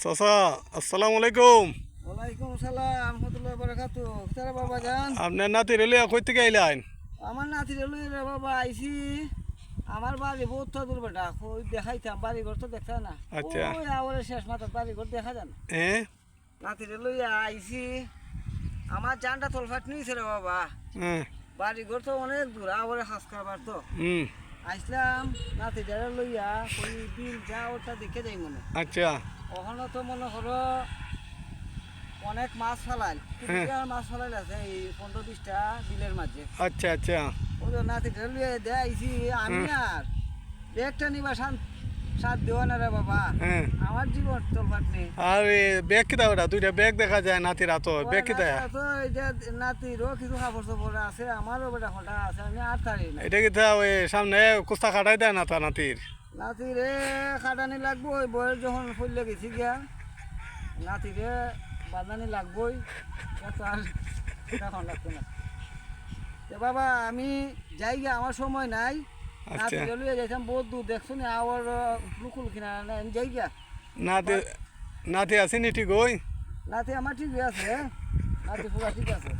চাচা আসসালামু আলাইকুম। ওয়ালাইকুম আসসালাম রহমতুল্লাহ বারাকাতু। তারা বাবা যান, আপনার নাতি রেলে কই থেকে আইলেন? আমার নাতি রে লই রে বাবা আইছি। আমার বাড়ি বহুত দূর বেটা, ওই দেখাইতাম বাড়ি ঘর তো দেখা না। আচ্ছা। ওই আওয়ারে শেষ মাথার বাড়ি ঘর দেখা যায় না। হ্যাঁ। নাতি রে লই আইছি, আমার জানটা তলফাট নিয়েছে রে বাবা। হ্যাঁ। বাড়ি ঘর তো অনেক দূর, আওয়ারে হাস খাবার তো। হুম। আইসলাম নাতি রে লইয়া, ওই বিল যা ওটা দেখে যাই মনে। আচ্ছা। ওখানে তো মনে করো অনেক মাছ ফেলাইল, মাছ ফেলাইল আছে এই 15-20টা বিলের মাঝে। আচ্ছা আচ্ছা। ওই নাতি ঢেলিয়ে দেয়াইছি আমি আর একটা নিবা সাত দেওয়া না রে বাবা। হ্যাঁ। আমার জীবন তোলফাট নেই। আর ব্যাগ কিতা ওটা দুইটা ব্যাগ দেখা যায় নাতির হাত ব্যাগ কিতা? তো এই যে নাতিরও কিছু কাপড় চোপড় আছে, আমারও বেটা ফোটা আছে, আমি আর তারি না। এটা কিতা ওই সামনে কুস্তা খাটাই দেয় না তা নাতির? নাতিরে খাটানি লাগবো, ওই বয়স যখন ফুললে গেছি গিয়া নাতিরে বাঁধানি লাগবোই, এত আর তখন লাগতো না। তো বাবা আমি যাই গিয়া, আমার সময় নাই। নাতি আচ্ছা। লইয়া যাইতাম বহুত দূর, দেখছো না আবার লুকুল কিনা না, আমি যাই গিয়া। নাতি নাতি আসেনি ঠিক ওই? নাতি আমার ঠিক আছে, নাতি পুরা ঠিক আছে।